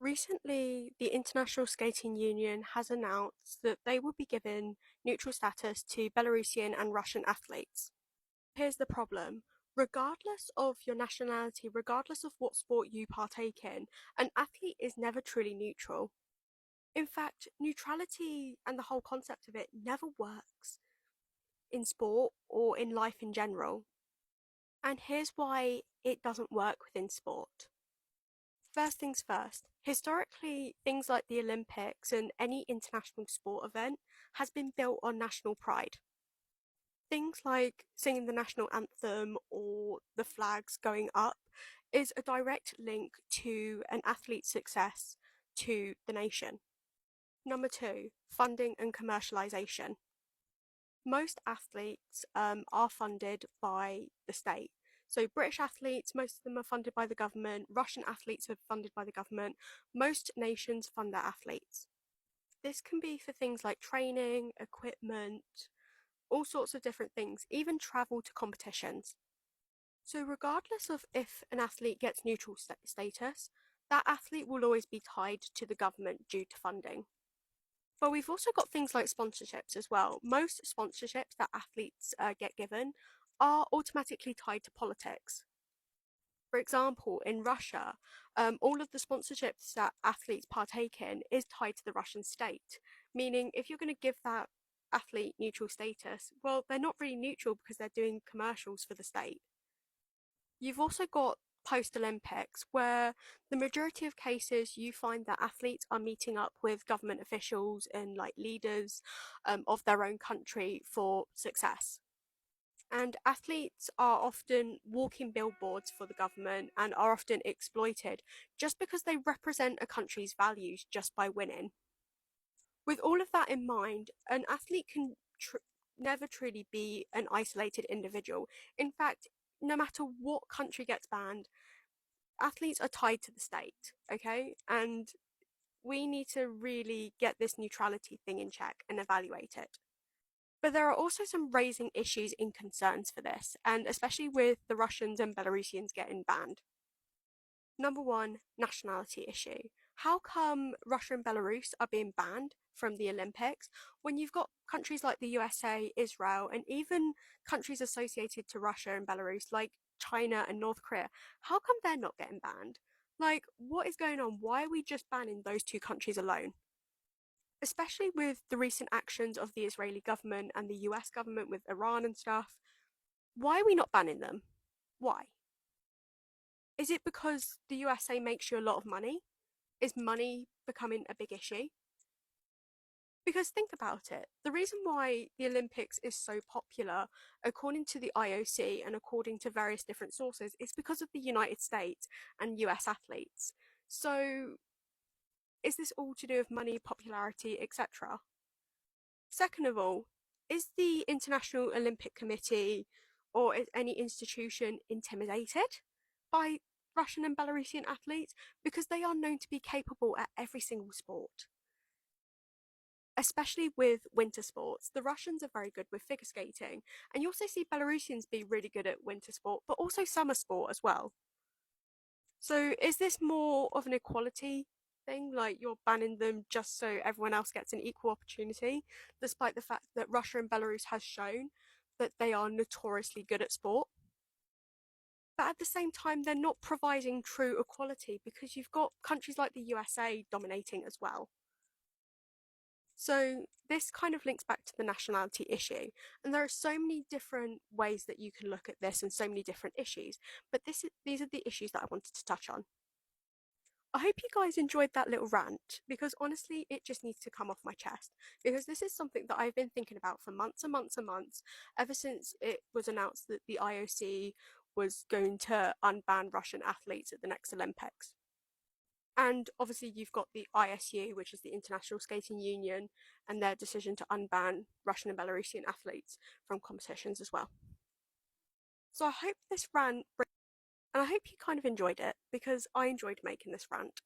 Recently, the International Skating Union has announced that they will be giving neutral status to Belarusian and Russian athletes. Here's the problem. Regardless of your nationality, regardless of what sport you partake in, an athlete is never truly neutral. In fact, neutrality and the whole concept of it never works in sport or in life in general. And here's why it doesn't work within sport. First things first, historically, things like the Olympics and any international sport event has been built on national pride. Things like singing the national anthem or the flags going up is a direct link to an athlete's success to the nation. Number two, funding and commercialisation. Most athletes are funded by the state. So British athletes, most of them are funded by the government. Russian athletes are funded by the government. Most nations fund their athletes. This can be for things like training, equipment, all sorts of different things, even travel to competitions. So regardless of if an athlete gets neutral status, that athlete will always be tied to the government due to funding. But we've also got things like sponsorships as well. Most sponsorships that athletes get given are automatically tied to politics. For example, in Russia, all of the sponsorships that athletes partake in is tied to the Russian state, meaning if you're going to give that athlete neutral status, well, they're not really neutral because they're doing commercials for the state. You've also got post-Olympics, where the majority of cases you find that athletes are meeting up with government officials and like leaders of their own country for success. And athletes are often walking billboards for the government and are often exploited just because they represent a country's values just by winning. With all of that in mind, an athlete can never truly be an isolated individual. In fact, no matter what country gets banned, athletes are tied to the state, okay? And we need to really get this neutrality thing in check and evaluate it. But there are also some raising issues and concerns for this, and especially with the Russians and Belarusians getting banned. Number one, nationality issue. How come Russia and Belarus are being banned from the Olympics when you've got countries like the USA, Israel, and even countries associated to Russia and Belarus like China and North Korea? How come they're not getting banned? Like, what is going on? Why are we just banning those two countries alone? Especially with the recent actions of the Israeli government and the US government with Iran and stuff. Why are we not banning them? Why? Is it because the USA makes you a lot of money? Is money becoming a big issue? Because think about it, the reason why the Olympics is so popular, according to the IOC and according to various different sources, is because of the United States and US athletes. So is this all to do with money, popularity, etc.? Second of all, is the International Olympic Committee or is any institution intimidated by Russian and Belarusian athletes? Because they are known to be capable at every single sport. Especially with winter sports, the Russians are very good with figure skating, and you also see Belarusians be really good at winter sport, but also summer sport as well. So is this more of an equality thing, like you're banning them just so everyone else gets an equal opportunity, despite the fact that Russia and Belarus has shown that they are notoriously good at sport? But at the same time, they're not providing true equality because you've got countries like the USA dominating as well. So this kind of links back to the nationality issue, and there are so many different ways that you can look at this and so many different issues, but these are the issues that I wanted to touch on. I hope you guys enjoyed that little rant, because honestly it just needs to come off my chest, because this is something that I've been thinking about for months and months and months, ever since it was announced that the IOC was going to unban Russian athletes at the next Olympics. And obviously you've got the ISU, which is the International Skating Union, and their decision to unban Russian and Belarusian athletes from competitions as well. So I hope this rant, and I hope you kind of enjoyed it, because I enjoyed making this rant.